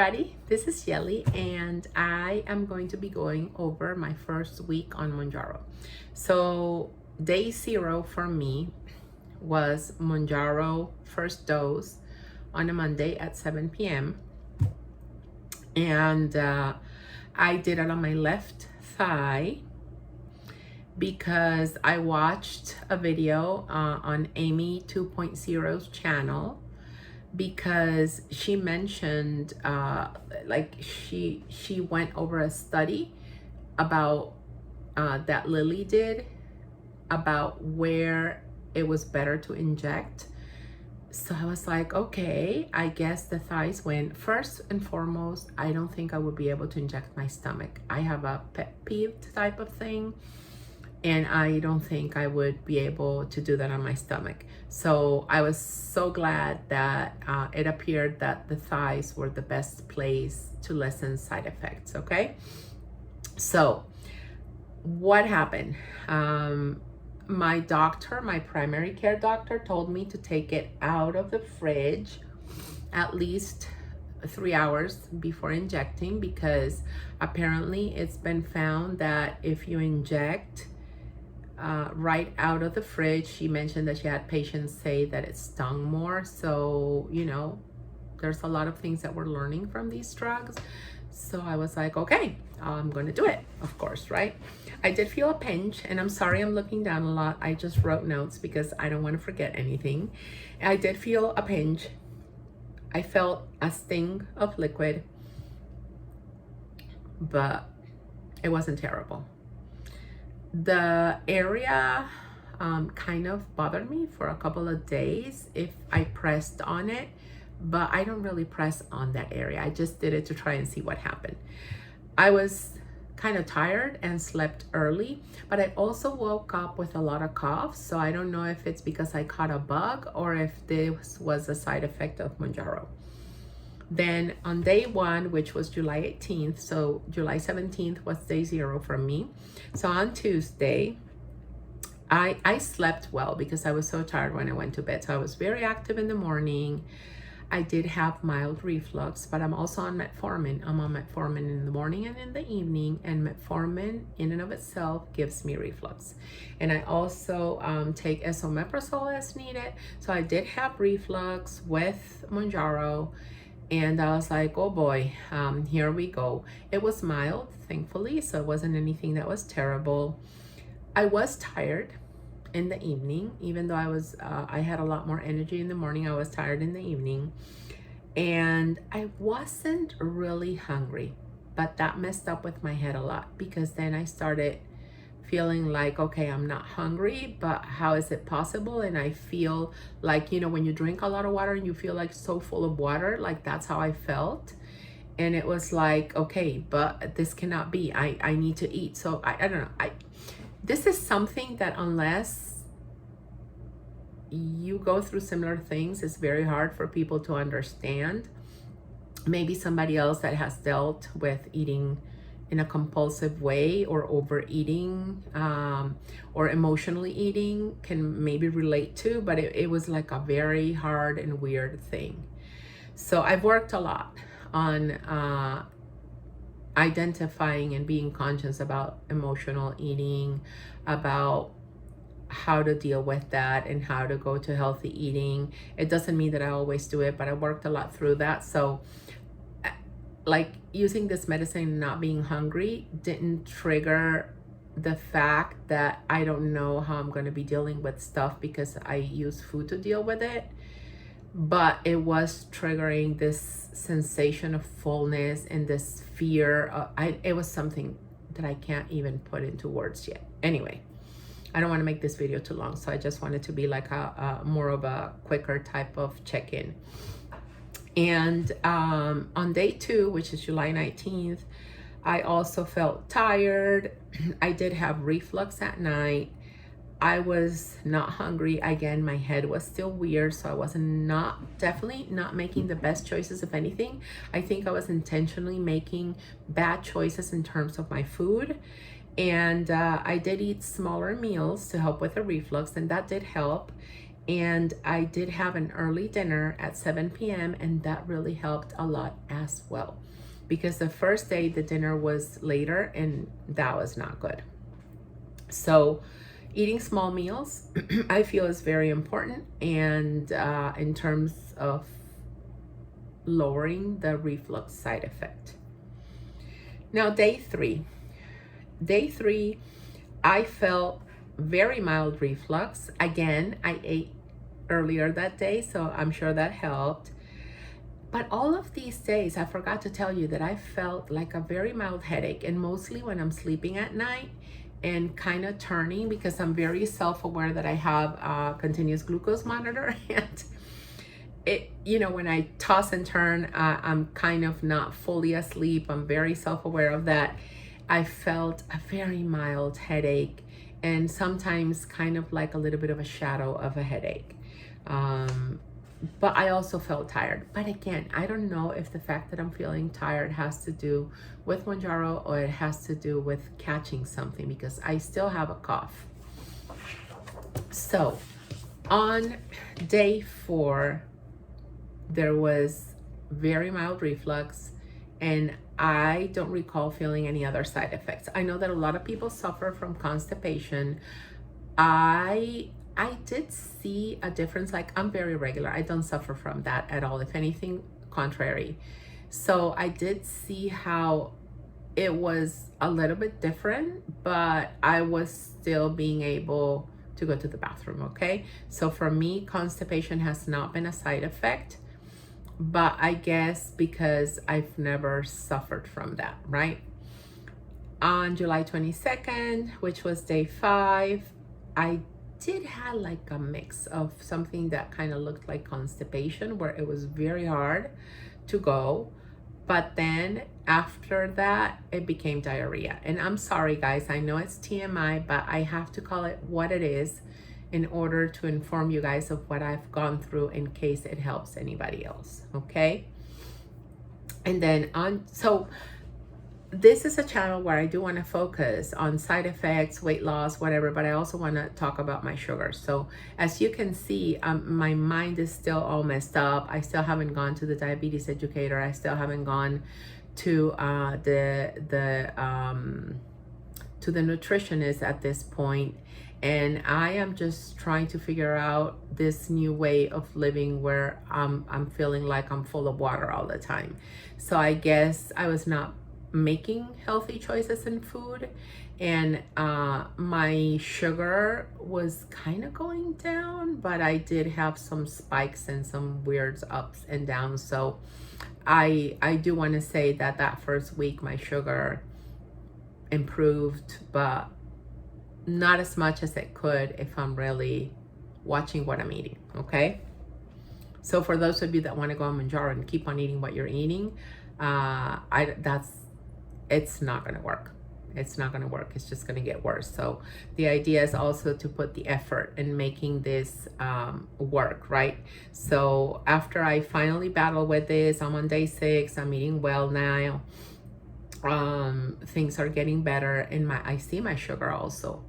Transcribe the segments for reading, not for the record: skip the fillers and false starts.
everybody, this is Yeli and I am going to be going over my first week on Mounjaro. So day 0 for me was Mounjaro first dose on a Monday at 7 p.m. And I did it on my left thigh because I watched a video on Amy 2.0's channel, because she mentioned like she went over a study about that Lily did about where it was better to inject. So I was like, okay, I guess the thighs win. First and foremost, I don't think I would be able to inject my stomach. I have a pet peeve type of thing, and I don't think I would be able to do that on my stomach. So I was so glad that it appeared that the thighs were the best place to lessen side effects, okay? So what happened? My doctor, my primary care doctor, told me to take it out of the fridge at least 3 hours before injecting, because apparently it's been found that if you inject right out of the fridge, she mentioned that she had patients say that it stung more. So, you know, there's a lot of things that we're learning from these drugs. So I was like, okay, I'm going to do it, of course, right? I did feel a pinch, and I'm sorry I'm looking down a lot. I just wrote notes because I don't want to forget anything. I did feel a pinch. I felt a sting of liquid, but it wasn't terrible. The area kind of bothered me for a couple of days if I pressed on it, but I don't really press on that area. I just did it to try and see what happened. I was kind of tired and slept early, but I also woke up with a lot of coughs. So I don't know if it's because I caught a bug or if this was a side effect of Mounjaro. Then on day 1, which was July 18th, so July 17th was day 0 for me. So on Tuesday, I slept well because I was so tired when I went to bed. So I was very active in the morning. I did have mild reflux, but I'm also on metformin. I'm on metformin in the morning and in the evening, and metformin in and of itself gives me reflux. And I also take esomeprazole as needed. So I did have reflux with Mounjaro, and I was like, oh boy, here we go. It was mild, thankfully, so it wasn't anything that was terrible. I was tired in the evening, even though I had a lot more energy in the morning. I was tired in the evening, and I wasn't really hungry, but that messed up with my head a lot, because then I started feeling like, okay, I'm not hungry, but how is it possible? And I feel like, you know, when you drink a lot of water and you feel like so full of water, like that's how I felt. And it was like, okay, but this cannot be. I need to eat. So I don't know. This is something that unless you go through similar things, it's very hard for people to understand. Maybe somebody else that has dealt with eating in a compulsive way or overeating or emotionally eating can maybe relate to, but it was like a very hard and weird thing. So I've worked a lot on identifying and being conscious about emotional eating, about how to deal with that and how to go to healthy eating. It doesn't mean that I always do it, but I worked a lot through that. So like using this medicine and not being hungry didn't trigger the fact that I don't know how I'm going to be dealing with stuff because I use food to deal with it. But it was triggering this sensation of fullness and this fear. It was something that I can't even put into words yet. Anyway, I don't want to make this video too long, so I just wanted to be like a more of a quicker type of check-in. And on day 2, which is July 19th, I also felt tired. I did have reflux at night. I was not hungry. Again, my head was still weird, so I was definitely not making the best choices. If anything, I think I was intentionally making bad choices in terms of my food. And I did eat smaller meals to help with the reflux, and that did help. And I did have an early dinner at 7 p.m. and that really helped a lot as well. Because the first day the dinner was later and that was not good. So eating small meals I feel is very important, and in terms of lowering the reflux side effect. Now day three, I felt very mild reflux. Again, I ate earlier that day, so I'm sure that helped. But all of these days, I forgot to tell you that I felt like a very mild headache, and mostly when I'm sleeping at night and kind of turning, because I'm very self-aware that I have a continuous glucose monitor. And it, you know, when I toss and turn, I'm kind of not fully asleep. I'm very self-aware of that. I felt a very mild headache, and sometimes kind of like a little bit of a shadow of a headache. But I also felt tired. But again, I don't know if the fact that I'm feeling tired has to do with Mounjaro or it has to do with catching something, because I still have a cough. So on day 4, there was very mild reflux, and I don't recall feeling any other side effects. I know that a lot of people suffer from constipation. I did see a difference. Like, I'm very regular. I don't suffer from that at all. If anything, contrary. So I did see how it was a little bit different, but I was still being able to go to the bathroom, okay? So for me, constipation has not been a side effect, but I guess because I've never suffered from that, right? On July 22nd, which was day 5, I did have like a mix of something that kind of looked like constipation, where it was very hard to go. But then after that, it became diarrhea. And I'm sorry, guys, I know it's TMI, but I have to call it what it is in order to inform you guys of what I've gone through in case it helps anybody else, okay? And then so this is a channel where I do want to focus on side effects, weight loss, whatever, but I also want to talk about my sugar. So as you can see, my mind is still all messed up. I still haven't gone to the diabetes educator. I still haven't gone to the nutritionist at this point. And I am just trying to figure out this new way of living where I'm feeling like I'm full of water all the time. So I guess I was not making healthy choices in food, and my sugar was kind of going down, but I did have some spikes and some weird ups and downs. So I do want to say that that first week my sugar improved, but not as much as it could if I'm really watching what I'm eating, okay? So for those of you that want to go on Mounjaro and keep on eating what you're eating, it's not going to work. It's not going to work. It's just going to get worse. So the idea is also to put the effort in making this work, right? So after I finally battle with this, I'm on day 6. I'm eating well now. Things are getting better, and I see my sugar also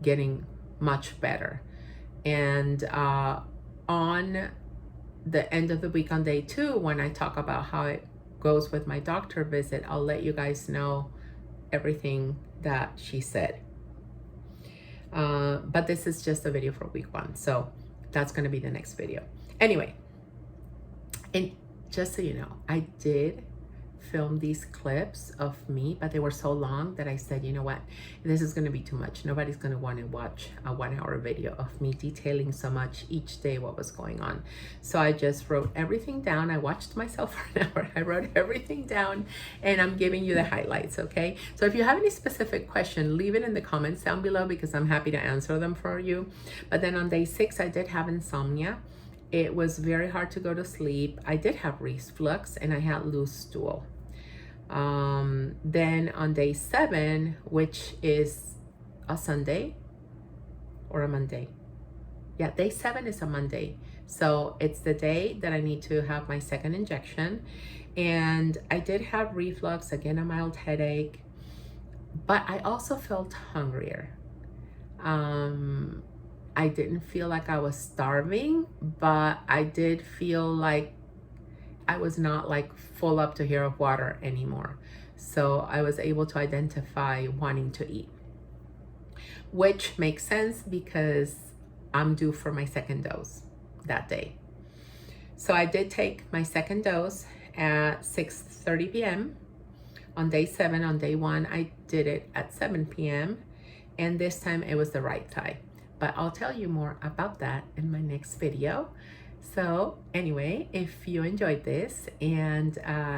getting much better. And on the end of the week, on day 2, when I talk about how it goes with my doctor visit, I'll let you guys know everything that she said. But this is just a video for week 1, so that's going to be the next video. Anyway, and just so you know, I did film these clips of me, but they were so long that I said, you know what, this is going to be too much. Nobody's going to want to watch a 1-hour video of me detailing so much each day what was going on. So I just wrote everything down. I watched myself for an hour. I wrote everything down, and I'm giving you the highlights, okay? So if you have any specific question, leave it in the comments down below, because I'm happy to answer them for you. But then on day 6, I did have insomnia. It was very hard to go to sleep. I did have reflux, and I had loose stool. Then on day 7, which is a Sunday or a Monday. Yeah, day 7 is a Monday. So it's the day that I need to have my second injection. And I did have reflux, again, a mild headache, but I also felt hungrier. I didn't feel like I was starving, but I did feel like I was not like full up to here of water anymore. So I was able to identify wanting to eat, which makes sense because I'm due for my second dose that day. So I did take my second dose at 6:30 p.m. on day 7. On day 1, I did it at 7 p.m. and this time it was the right time. But I'll tell you more about that in my next video. So anyway, if you enjoyed this and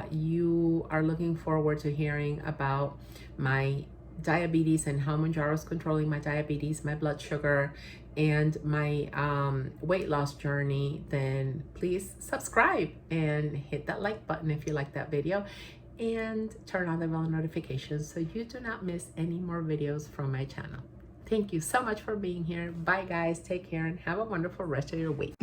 you are looking forward to hearing about my diabetes and how Mounjaro is controlling my diabetes, my blood sugar, and my weight loss journey, then please subscribe and hit that like button if you like that video, and turn on the bell notifications so you do not miss any more videos from my channel. Thank you so much for being here. Bye guys, take care and have a wonderful rest of your week.